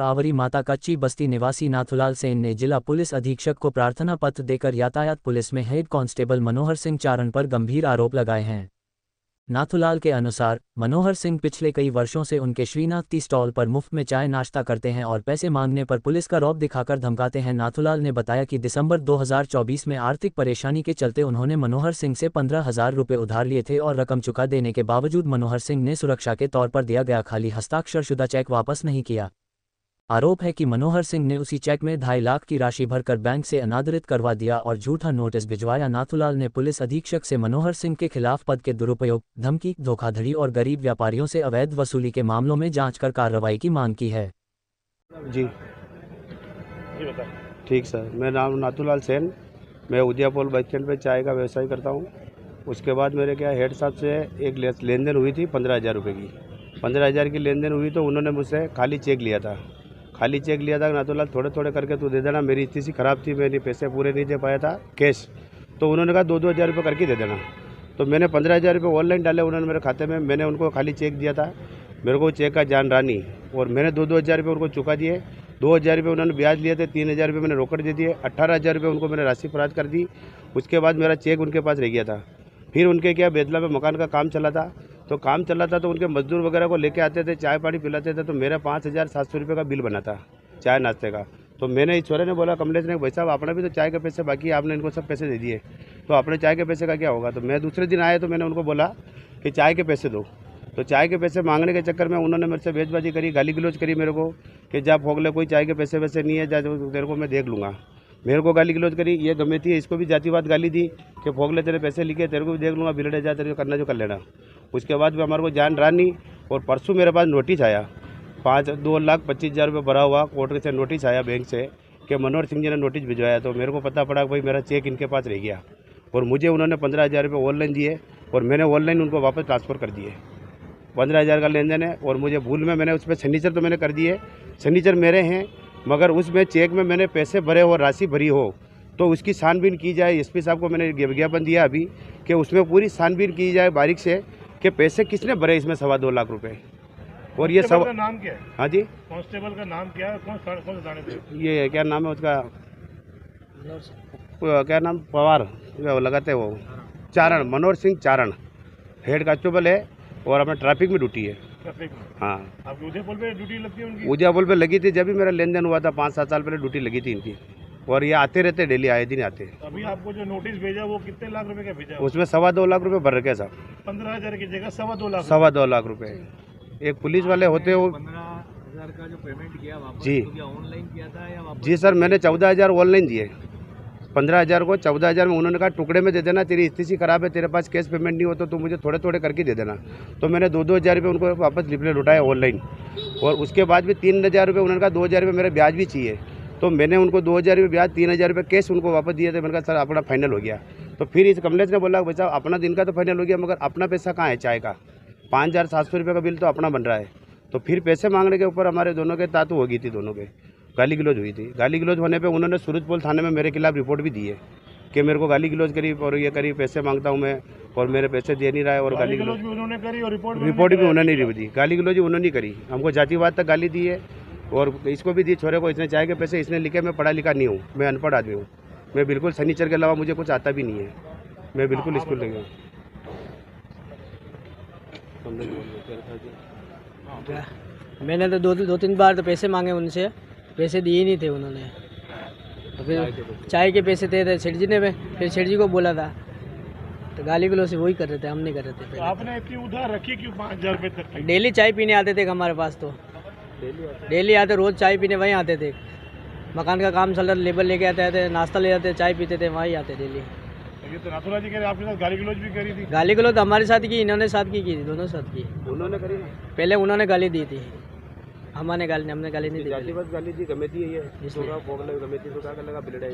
आवरी माता कच्ची बस्ती निवासी नाथुलाल सेन ने जिला पुलिस अधीक्षक को प्रार्थना पत्र देकर यातायात पुलिस में हेड कांस्टेबल मनोहर सिंह चारण पर गंभीर आरोप लगाए हैं। नाथुलाल के अनुसार मनोहर सिंह पिछले कई वर्षों से उनके श्रीनाथ टी स्टॉल पर मुफ्त में चाय नाश्ता करते हैं और पैसे मांगने पर पुलिस का रौब दिखाकर धमकाते हैं। नाथुलाल ने बताया कि दिसंबर 2024 में आर्थिक परेशानी के चलते उन्होंने मनोहर सिंह से 15,000 रुपये उधार लिए थे और रकम चुका देने के बावजूद मनोहर सिंह ने सुरक्षा के तौर पर दिया गया खाली हस्ताक्षरशुदा चेक वापस नहीं किया। आरोप है कि मनोहर सिंह ने उसी चेक में 2.5 लाख की राशि भरकर बैंक से अनादरित करवा दिया और झूठा नोटिस भिजवाया। नाथुलाल ने पुलिस अधीक्षक से मनोहर सिंह के खिलाफ पद के दुरुपयोग, धमकी, धोखाधड़ी और गरीब व्यापारियों से अवैध वसूली के मामलों में जांच कर कार्रवाई की मांग की है। जी ठीक सर, मेरा नाम नाथुलाल सेन, मैं उदयपुर बस स्टैंड पर चाय का व्यवसाय करता हूँ। उसके बाद मेरे क्या हेड साहब से एक लेन देन हुई थी 15,000 रुपये की। 15,000 की लेन देन हुई तो उन्होंने मुझसे खाली चेक लिया था। नाथुलाल थोड़े थोड़े करके तू दे देना, मेरी स्थिति ख़राब थी, मेरे पैसे पूरे नहीं दे पाया था कैश, तो उन्होंने कहा 2-2 हज़ार रुपये करके दे देना। तो मैंने 15,000 रुपये ऑनलाइन डाले उन्होंने मेरे खाते में। मैंने उनको खाली चेक दिया था, मेरे को चेक का जान रहा नहीं, और मैंने 2-2 हज़ार रुपये उनको चुका दिए। 2 हज़ार रुपये उन्होंने ब्याज लिए थे, 3,000 रुपये मैंने रोकड़ दे दिए, 18,000 रुपये उनको मैंने राशि फराज कर दी। उसके बाद मेरा चेक उनके पास रह गया था। फिर उनके क्या बेतला में मकान का काम चला था, तो उनके मजदूर वगैरह को लेके आते थे, चाय पानी पिलाते थे, तो मेरा 5,700 रुपये का बिल बना था चाय नाश्ते का। तो मैंने इस छोरे ने बोला, कमलेश ने, भाई साहब अपना भी तो चाय के पैसे बाकी है, आपने इनको सब पैसे दे दिए, तो अपने चाय के पैसे का क्या होगा। तो मैं दूसरे दिन आया तो मैंने उनको बोला कि चाय के पैसे दो। तो चाय के पैसे मांगने के चक्कर में उन्होंने मेरे से बेजबाजी करी, गाली गलौज करी मेरे को कि जा फोगले, कोई चाय के पैसे वैसे नहीं है, जा तेरे को मैं देख लूँगा। मेरे को गाली गलौज करी, ये गमे थी, इसको भी जातिवाद गाली दी कि फोगले तेरे पैसे लिखे, तेरे को भी देख लूँगा, बिलड़े जा, तेरे को करना जो कर लेना। उसके बाद भी हमारे को जान रहा नहीं, और परसों मेरे पास नोटिस आया 2,25,000 रुपये भरा हुआ, कोर्ट से नोटिस आया बैंक से कि मनोहर सिंह जी ने नोटिस भिजवाया। तो मेरे को पता पड़ा कि भाई मेरा चेक इनके पास रह गया, और मुझे उन्होंने 15,000 रुपये ऑनलाइन दिए, और मैंने ऑनलाइन उनको वापस ट्रांसफ़र कर दिए। 15,000 का लेन देन है, और मुझे भूल में मैंने उसमें सिग्नेचर तो मैंने कर दिए, सिग्नेचर मेरे हैं, मगर उसमें चेक में मैंने पैसे भरे हो, राशि भरी हो, तो उसकी छानबीन की जाए। एसपी साहब को मैंने विज्ञापन दिया अभी कि उसमें पूरी छानबीन की जाए बारीक से कि पैसे किसने भरे इसमें 2.25 लाख रुपए। और ये सब का नाम क्या है? हाँ जी, कांस्टेबल का नाम क्या है? कौन से थाने पे? ये क्या नाम है उसका, क्या नाम, पवार लगाते वो, चारण, मनोहर सिंह चारण, हेड कांस्टेबल है, और अपना ट्रैफिक में ड्यूटी है। ट्रैफिक में? हाँ। आपकी उदयपुर पे ड्यूटी लगती है उनकी? उदयपुर पे लगी थी, जब भी मेरा लेन देन हुआ था 5-7 साल पहले ड्यूटी लगी थी इनकी, और ये आते रहते, डेली आए दिन आते। अभी आपको जो नोटिस भेजा वो कितने लाख रुपए का भेजा? उसमें 2.25 लाख रुपए भर रखे साहब। 15,000 की जगह 2.25 लाख। 2.25 लाख रुपए एक पुलिस वाले होते हो। 15,000 का जो पेमेंट किया वापस, जी, तो क्या ऑनलाइन किया था या वापस? जी सर, मैंने 14,000 ऑनलाइन दिए। 15,000 को 14,000 में उन्होंने कहा टुकड़े में दे देना, तेरी स्थिति खराब है, तेरे पास कैश पेमेंट नहीं हो तो मुझे थोड़े थोड़े करके दे देना। तो मैंने 2-2 हज़ार रुपये उनको वापस लिपले लुटाए ऑनलाइन, और उसके बाद भी 3,000 रुपये उन्होंने कहा 2,000 रुपये मेरे ब्याज भी चाहिए, तो मैंने उनको 2,000 रुपये ब्याज, 3,000 रुपये कैश उनको वापस दिए थे। मैंने कहा सर अपना फाइनल हो गया। तो फिर इस कमलेश ने बोला, भाई साहब अपना दिन का तो फाइनल हो गया, मगर अपना पैसा कहाँ है चाय का? 5,700 रुपये का बिल तो अपना बन रहा है। तो फिर पैसे मांगने के ऊपर हमारे दोनों के तातू हो गई थी, दोनों के गाली गलौज हुई थी। गाली गलौज होने पे उन्होंने सूरजपुर थाने में मेरे खिलाफ रिपोर्ट भी दी है कि मेरे को गाली गलौज करी और ये करी, पैसे मांगता हूँ मैं और मेरे पैसे दे नहीं रहा है, और गाली गलौज भी उन्होंने करी और रिपोर्ट भी उन्होंने नहीं दी। गाली गलौज उन्होंने करी, हमको जातिवाद तक गाली दी है, और इसको भी दी छोरे को। इसने चाय के पैसे इसने लिखे, मैं पढ़ा लिखा नहीं हूँ, मैं अनपढ़ आदमी हूँ, मैं बिल्कुल सनीचर के अलावा मुझे कुछ आता भी नहीं है, मैं बिल्कुल स्कूल नहीं हूँ। मैंने तो 2-3 बार तो पैसे मांगे उनसे, पैसे दिए नहीं थे उन्होंने। तो फिर चाय के पैसे दे सेठ जी ने, फिर सेठ जी को बोला था, तो गाली गलौज से वही कर रहे थे, हम नहीं कर रहे थे। तो आपने इतनी उधार रखी क्यों 5,000 रुपये तक? डेली चाय पीने आते थे हमारे पास, तो डेली आते, रोज़ चाय पीने वहीं आते थे। मकान का काम चल रहा, लेबर लेके आते थे, नाश्ता ले जाते, चाय पीते थे, वहीं आते डेली। ये तो नाथुलाल जी कह रहे आपके साथ गाली गलौज भी करी थी? गाली गलौज हमारे साथ की, इन्होंने साथ की दोनों साथ की। उन्होंने करी, पहले उन्होंने गाली दी थी, हमने गाली नहीं दी। गाली दी, गमे थी, ये गमे थी तो क्या लगा, बिलड़ा।